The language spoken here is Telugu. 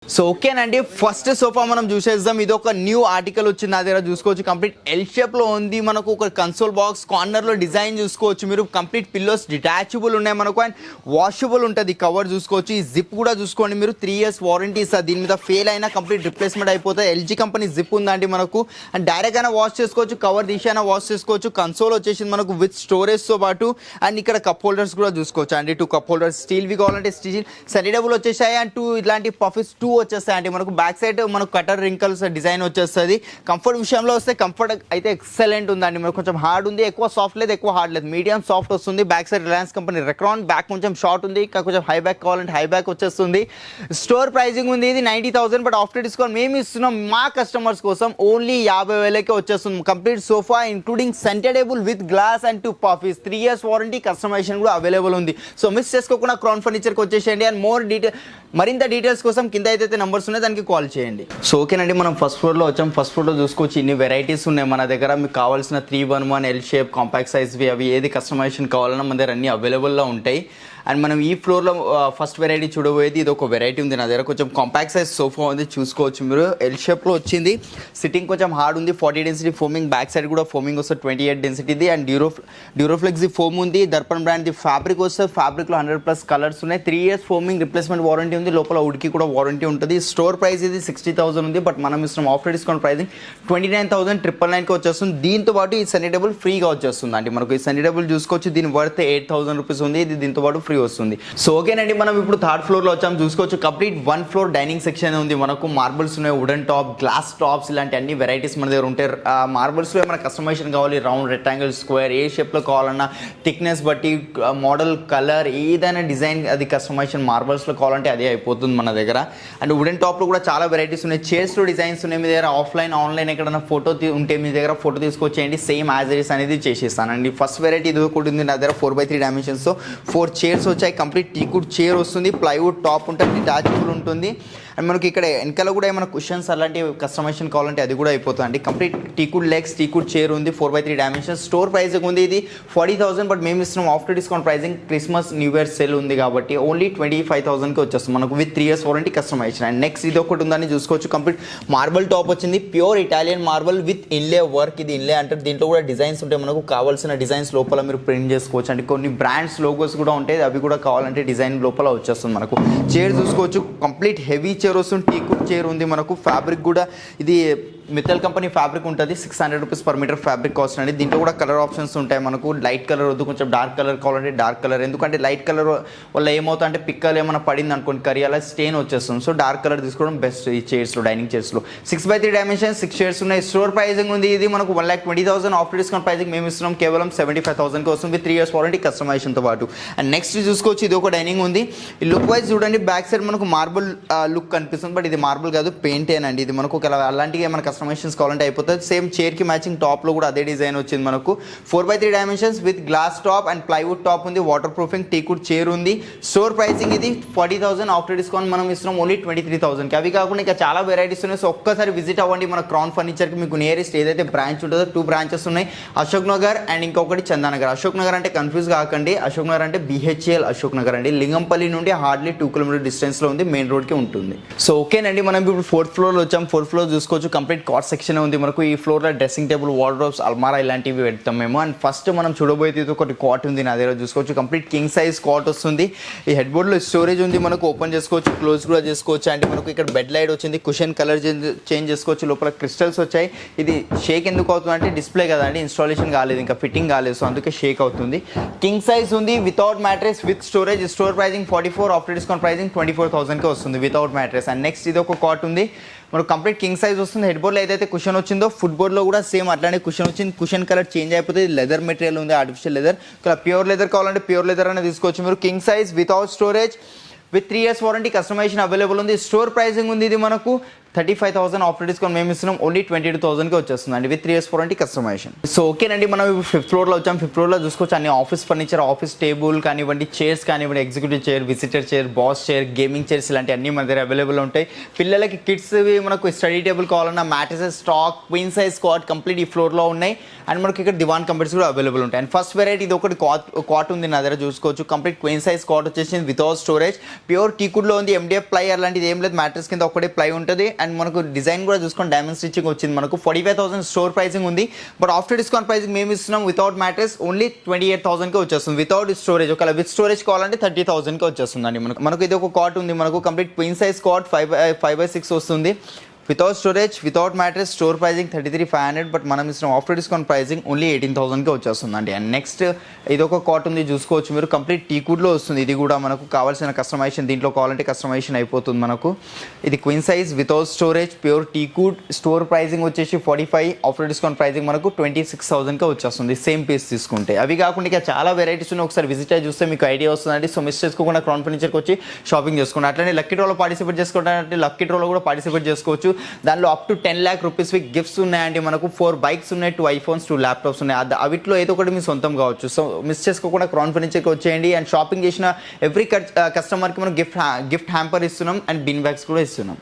సో ఓకేనండి, ఫస్ట్ సోఫా మనం చూసేద్దాం. ఇది ఒక న్యూ ఆర్టికల్ వచ్చింది, నా దగ్గర చూసుకోవచ్చు. కంప్లీట్ ఎల్ షేప్ లో ఉంది. మనకు ఒక కన్సోల్ బాక్స్ కార్నర్ లో డిజైన్ చూసుకోవచ్చు మీరు. కంప్లీట్ పిల్లోస్ డిటాచబుల్ ఉన్నాయి మనకు, అండ్ వాషబుల్ ఉంటుంది. కవర్ చూసుకోవచ్చు. ఈ జిప్ కూడా చూసుకోండి మీరు. 3 years వారంటీ ఇస్తారు. దీని మీద ఫెయిల్ అయినా కంప్లీట్ రిప్లేస్మెంట్ అయిపోతుంది. ఎల్జీ కంపెనీ జిప్ ఉందండి మనకు, అండ్ డైరెక్ట్ అయినా వాష్ చేసుకోవచ్చు, కవర్ తీసైనా వాష్ చేసుకోవచ్చు. కన్సోల్ వచ్చేసింది మనకు విత్ స్టోరేజ్ తో పాటు, అండ్ ఇక్కడ కప్ హోల్డర్స్ కూడా చూసుకోవచ్చు అండి. 2 కప్ హోల్డర్స్ స్టీల్వి కావాలంటే స్టీల్, సెనిడబుల్ వచ్చేసాయి. అండ్ 2 ఇట్లాంటి పఫీస్ 2 వచ్చేస్తాయి అండి మనకు. బ్యాక్ సైడ్ మనకు కటర్ రింకల్స్ డిజైన్ వచ్చేస్తుంది. కంఫర్ట్ విషయంలో వస్తే కంఫర్ట్ అయితే ఎక్సలెంట్ ఉందండి మనకు. కొంచెం హార్డ్ ఉంది, ఎక్కువ సాఫ్ట్ లేదు, ఎక్కువ హార్డ్ లేదు, మీడియం సాఫ్ట్ వస్తుంది. Back side Reliance company Recron. Back కొంచెం షార్ట్ ఉంది, ఇంకా కొంచెం హై బ్యాక్ కావాలంటే హై బ్యాక్ వచ్చేస్తుంది. స్టోర్ ప్రైసింగ్ ఉంది ఇది 90,000, బట్ ఆఫ్టర్ డిస్కౌంట్ మేము ఇస్తున్నాం మా కస్టమర్స్ కోసం ఓన్లీ 50,000కే వచ్చేస్తుంది. Complete sofa including centre table with glass and 2 puffies. 3 years warranty, customisation కూడా అవైలబుల్ ఉంది. సో మిస్ చేసుకోకుండా క్రౌన్ ఫర్నిచర్కి వచ్చేసేయండి. అండ్ మరింత డీటెయిల్స్ కోసం కింద అయితే నెంబర్స్ ఉన్నాయి, దానికి కాల్ చేయండి. సో ఓకేనండి, మనం ఫస్ట్ ఫ్లోర్లో వచ్చాం. ఫస్ట్ ఫ్లోర్లో చూసుకోవచ్చు ఇన్ని వెరైటీస్ ఉన్నాయి మన దగ్గర. మీకు కావాల్సిన 311 ఎల్ షేప్ కాంపాక్ట్ సైజ్వి అవి ఏది కస్టమైజేషన్ కావాలన్నా మన దగ్గర అన్ని అవైలబుల్లో ఉంటాయి. అండ్ మనం ఈ ఫ్లోర్లో ఫస్ట్ వెరైటీ చూడబోయేది ఇది ఒక వెరైటీ ఉంది నా దగ్గర. కొంచెం కాంపాక్ట్ సైజ్ సోఫా ఉంది, చూసుకోవచ్చు మీరు. ఎల్ షేప్లో వచ్చింది. సిట్టింగ్ కొంచెం హార్డ్ ఉంది. 40 డెన్సిటీ ఫోమింగ్, బ్యాక్ సైడ్ కూడా ఫోమింగ్ వస్తుంది 28 డెన్సిటీది. అండ్ డ్యూరోఫ్లెక్స్ ఫోమ్ ఉంది. దర్పణ్ బ్రాండ్ది ఫ్యాబ్రిక్ వస్తుంది. ఫ్యాబ్రిక్లో 100+ కలర్స్ ఉన్నాయి. 3 years ఫోమింగ్ రిప్లేస్మెంట్ వారంటీ ఉంది. లోపల ఉడికి కూడా వారంటీ ఉంటుంది. స్టోర్ ప్రైస్ ఇది 60,000 ఉంది, బట్ మనం ఇస్తున్నాం ఆఫ్టర్ డిస్కౌంట్ ప్రైసింగ్ 29,999కి వచ్చేస్తుంది. దీంతో పాటు ఈ సెనిటబుల్ ఫ్రీగా వచ్చేస్తుంది అండి మనకు. ఈ సెనిటబుల్ చూసుకోవచ్చు, దీని వర్త్ 8,000 రూపీస్ ఉంది. ఇది దీంతో పాటు ఫ్రీ వస్తుంది. సో ఓకేనండి, మనం ఇప్పుడు థర్డ్ ఫ్లోర్ లో వచ్చాం. చూసుకోవచ్చు కంప్లీట్ 1 floor డైనింగ్ సెక్షన్ ఉంది మనకు. మార్బుల్స్ ఉన్నాయి, వుడెన్ టాప్, గ్లాస్ టాప్స్, ఇలాంటి అన్ని వెరైటీస్ మన దగ్గర ఉంటాయి. మార్బుల్స్ లో ఏమైనా కస్టమైజేషన్ కావాలి, రౌండ్, రెక్టాంగిల్, స్క్వేర్, ఏ షేప్ లో కావాలన్నా, థిక్నెస్ బట్టి, మోడల్, కలర్, ఏదైనా డిజైన్ అది కస్టమైజేషన్ మార్బుల్స్ లో కావాలంటే అదే అయిపోతుంది మన దగ్గర. అండ్ వుడెన్ టాప్ లో కూడా చాలా వెరైటీస్ ఉన్నాయి. చైర్స్ లో డిజైన్స్ ఉన్నాయి మీ దగ్గర. ఆఫ్లైన్, ఆన్లైన్ ఎక్కడైనా ఫోటో ఉంటే మీ దగ్గర ఫోటో తీసుకొచ్చేయండి, సేమ్ యాజ్ ఇట్ ఈస్ అనేది చేసేస్తానండి. ఫస్ట్ వెరైటీ ఇది ఒకటి ఉంది నా దగ్గర. 4x3 డైమెన్షన్స్ తో 4 chairs వచ్చాయి. కంప్లీట్ టీకుడ్ చైర్ వస్తుంది. ప్లైవుడ్ టాప్ ఉంటుంది, డిటాచబుల్ ఉంటుంది. అండ్ మనకి ఇక్కడ వెనకాల కూడా ఏమైనా కుషన్స్ అలాంటి కస్టమైజేషన్ కావాలంటే అది కూడా అయిపోతుంది అండి. కంప్లీట్ టీకుడ్ లెగ్స్, టీకుడ్ చైర్ ఉంది. 4x3 dimensions. స్టోర్ ప్రైసింగ్ ఉంది ఇది 40,000, బట్ మేము ఇస్తున్నాం after discount pricing. Christmas, new year sale ఉంది కాబట్టి ఓన్లీ 25,000కి వచ్చేస్తుంది మనకు with 3 years warranty, customisation. And next ఇది ఒకటి ఉందని చూసుకోవచ్చు. కంప్లీట్ మార్బల్ టాప్ వచ్చింది. Pure Italian marble with inlay work. ఇది ఇన్లే అంటారు. దీంట్లో కూడా డిజైన్స్ ఉంటాయి మనకు. కావాల్సిన డిజైన్స్ లోపల మీరు ప్రింట్ చేసుకోవచ్చు అండి. కొన్ని బ్రాండ్స్ లోగోస్ కూడా ఉంటాయి, అవి కూడా కావాలంటే డిజైన్ లోపల వచ్చేస్తుంది మనకు. చైర్ చూసుకోవచ్చు, కంప్లీట్ హెవీ చైర్ వస్తుంది. టీకుడ్ చైర్ ఉంది మనకు. ఫ్యాబ్రిక్ కూడా ఇది మిత్తల్ కంపెనీ ఫ్యాబ్రిక్ ఉంటుంది. 600 rupees per metre fabric cost అండి. దీంట్లో కూడా కలర్ ఆప్షన్స్ ఉంటాయి మనకు. లైట్ కలర్ వద్దు, కొంచెం డార్క్ కలర్ కావాలంటే డార్క్ కలర్. ఎందుకంటే లైట్ కలర్ వల్ల ఏమవుతుంది అంటే పిక్కలు ఏమైనా పడింది అనుకోండి కర్రీ, అలా స్టెయిన్ వచ్చేస్తుంది. సో డార్క్ కలర్ తీసుకోవడం బెస్ట్ ఈ చైర్స్లో, డైనింగ్ చైర్స్లో. 6x3 డైమెన్షన్, 6 chairs ఉన్నాయి. స్టోర్ ప్రైసింగ్ ఉంది ఇది మనకు 1,20,000. ఆఫ్టర్ డిస్కౌంట్ ప్రైసింగ్ మేము ఇస్తున్నాం కేవలం 75,000కి వస్తుంది విత్ 3 years వారంటీ, కస్టమైజేషన్తో పాటు. అండ్ నెక్స్ట్ చూసుకోవచ్చు ఇది ఒక డైనింగ్ ఉంది. ఈ లుక్ వైజ్ చూడండి, బ్యాక్ సైడ్ మనకు మార్బుల్ లుక్ కనిపిస్తుంది, బట్ ఇది మార్బుల్ కాదు, పెయింటేనండి. ఇది మనకు అలాంటివి ఏమైనా కస్టమైజేషన్స్ కావాలంటే అయిపోతుంది. సేమ్ చైర్ కి మ్యాచింగ్ టాప్ లో కూడా అదే డిజైన్ వచ్చింది మనకు. 4x3 dimensions with glass top and plywood top ఉంది. వాటర్ ప్రూఫింగ్ టీకుడ్ చైర్ ఉంది. స్టోర్ ప్రైసింగ్ ఇది 40,000. ఆఫ్టర్ డిస్కౌంట్ మనం ఇస్తున్నాం ఓన్లీ 23,000కి. అవి కాకుండా ఇంకా చాలా వెరైటీస్ ఉన్నాయి. సో ఒక్కసారి విజిట్ అవ్వండి మన క్రౌన్ ఫర్నిచర్కి. మీకు నియరెస్ట్ ఏదైతే బ్రాంచ్ ఉంటుందో 2 branches ఉన్నాయి, అశోక్ నగర్ అండ్ ఇంకొకటి చందానగర్. అశోక్ నగర్ అంటే కన్ఫ్యూజ్ కాకండి, అశోక్ నగర్ అంటే BHL అశోక్ నగర్ అండి. లింగంపల్లి నుండి హార్డ్లీ 2 kilometers డిస్టెన్స్ లో ఉంది, మెయిన్ రోడ్ కి ఉంటుంది. సో ఓకేనండి, మనం ఇప్పుడు 4th floor లో వచ్చాం. 4th floor చూసుకోవచ్చు, కంప్లీట్ కాట్ సెక్షన్ ఉంది మనకు. ఈ ఫ్లోర్ లో డ్రెస్సింగ్ టేబుల్, వార్డ్రోబ్స్, అల్మారా ఇలాంటివి పెడతాం మేము. అండ్ ఫస్ట్ మనం చూడబోయేది ఒకటి కాట్ ఉంది నా దగ్గర. చూసుకోవచ్చు కంప్లీట్ కింగ్ సైజ్ కాట్ వస్తుంది. ఈ హెడ్ బోర్డ్ లో స్టోరేజ్ ఉంది మనకు. ఓపెన్ చేసుకోవచ్చు, క్లోజ్ కూడా చేసుకోవచ్చు. అండ్ మనకు ఇక్కడ బెడ్ లైట్ వచ్చింది. కుషన్ కలర్ చేంజ్ చేసుకోవచ్చు. లోపల క్రిస్టల్స్ వచ్చాయి. ఇది షేక్ ఎందుకు అవుతుంది అంటే డిస్ప్లే కదా అండి, ఇన్స్టాలేషన్ కాలేదు, ఇంకా ఫిట్టింగ్ కాలేదు, సో అందుకే షేక్ అవుతుంది. కింగ్ సైజ్ ఉంది without mattress with storage. Store pricing 44, after discount pricing 24,000కి వస్తుంది వితౌట్ మ్యాట్రెస్. అండ్ నెక్స్ట్ ఇది ఒక కాట్ ఉంది మనకు. కంప్లీట్ కింగ్ సైజ్ వస్తుంది. హెడ్ బోర్డ్లో ఏదైతే కుషన్ వచ్చిందో ఫుట్ బోర్డ్లో కూడా సేమ్ అట్లానే కుషన్ వచ్చింది. కుషన్ కలర్ చేంజ్ అయిపోతుంది. లెదర్ మెటీరియల్ ఉంది, ఆర్టిఫిషియల్ లెదర్. ఇక్కడ ప్యూర్ లెదర్ కావాలంటే ప్యూర్ లెదర్ అనేది తీసుకోవచ్చు మీరు. King size without storage with 3 years warranty, customisation available ఉంది. స్టోర్ ప్రైసింగ్ ఉంది ఇది మనకు 35,000 ఆఫ్టర్ డిస్కౌంట్ మేము ఇస్తున్నాం ఓన్లీ 22,000కి వచ్చేస్తుంది అండి with 3 years warranty customisation. So ఓకేనండి, మనం 5th ఫ్లోర్లో వచ్చాం. 5th ఫ్లోర్లో చూసుకోవచ్చు అన్ని ఆఫీస్ ఫర్నిచర్, ఆఫీస్ టేబుల్ కానివ్వండి, చైర్స్ కానివ్వండి, executive chair, visitor chair, boss chair, gaming chairs ఇలాంటి అన్ని మన దగ్గర అవైలబుల్ ఉంటాయి. పిల్లలకి కిడ్స్ మనకు స్టడీ టేబుల్ కావాలన్నా mattresses, stock, queen size cot complete ఈ ఫ్లోర్లో ఉన్నాయి. అండ్ మనకి ఇక్కడ దివాన్ కంపెనీస్ కూడా అవైలబుల్ ఉంటాయి. అండ్ ఫస్ట్ వెరైటీ ఇది ఒకటి కాట్ ఉంది నా దగ్గర చూసుకోవచ్చు. కంప్లీట్ క్వీన్ సైజ్ కాట్ వచ్చేసి వితౌట్ స్టోరేజ్, ప్యూర్ టీకుడ్లో ఉంది. MDF ప్లై అలాంటిది ఏం లేదు, మ్యాట్రెస్ కింద ఒకటే ప్లై ఉంటుంది. అండ్ మనకు డిజైన్ కూడా చూసుకొని డైమండ్ స్టిచ్చింగ్ వచ్చింది. మనకు 45,000 స్టోర్ ప్రైసింగ్ ఉంది. బట్ ఆఫ్టర్ డిస్కౌంట్ ప్రైసింగ్ మేము ఇస్తున్నాం వితౌట్ మ్యాట్రెస్ ఓన్లీ 28,000కి వచ్చేస్తుంది వితౌట్ స్టోరేజ్. ఒకవేళ విత్ స్టోరేజ్ కావాలంటే 30,000కి వచ్చేస్తుంది అండి. మనకు ఇది ఒక కాట్ ఉంది. మనకు complete queen size cot 5x6 వస్తుంది without storage, without mattress. Store pricing 33,500, but మనం ఇస్తున్న ఆఫ్టర్ డిస్కౌంట్ ప్రైసింగ్ ఓన్లీ 18,000కి వచ్చేస్తుంది అండి. అండ్ నెక్స్ట్ ఇది ఒక కాట్ ఉంది చూసుకోవచ్చు మీరు. కంప్లీట్ టీకుడ్లో వస్తుంది. ఇది కూడా మనకు కావాల్సిన కస్టమైజేషన్ దీంట్లో కావాలంటే కస్టమైజేషన్ అయిపోతుంది మనకు. ఇది queen size without storage, pure టీకుడ్. Store pricing వచ్చేసి 45, ఆఫ్టర్ డిస్కౌంట్ ప్రైసింగ్ మనకు 26,000కి వచ్చేస్తుంది సేమ్ పీస్ తీసుకుంటే. అవి కాకుండా ఇక చాలా వెరైటీస్ ఉన్నాయి. ఒకసారి విజిట్ అయ్యి చూస్తే మీకు ఐడియా వస్తుందండి. సో మిస్ చేసుకోకుండా క్రౌన్ ఫర్నిచర్కి వచ్చి షాపింగ్ చేసుకోండి. అట్లనే లక్కీ డ్రాలో పార్టిసిపేట్ చేసుకోవడానికి లక్కీ డ్రాలో కూడా పార్టిసిపేట్ చేసుకోవచ్చు. దానిలో up to 10 lakh rupees gifts ఉన్నాయండి. మనకు 4 బైక్స్ ఉన్నాయి, 2 iPhones, 2 ల్యాప్టాప్స్ ఉన్నాయి. అవిట్లో ఏదో ఒకటి మీ సొంతం కావచ్చు. సో మిస్ చేసుకోకుండా క్రౌన్ ఫర్నిచర్కి వచ్చేయండి. అండ్ షాపింగ్ చేసిన ఎవ్రీ కస్టమర్కి మనం గిఫ్ట్ హ్యాంపర్ ఇస్తున్నాం అండ్ బిన్ బ్యాగ్స్ కూడా ఇస్తున్నాం.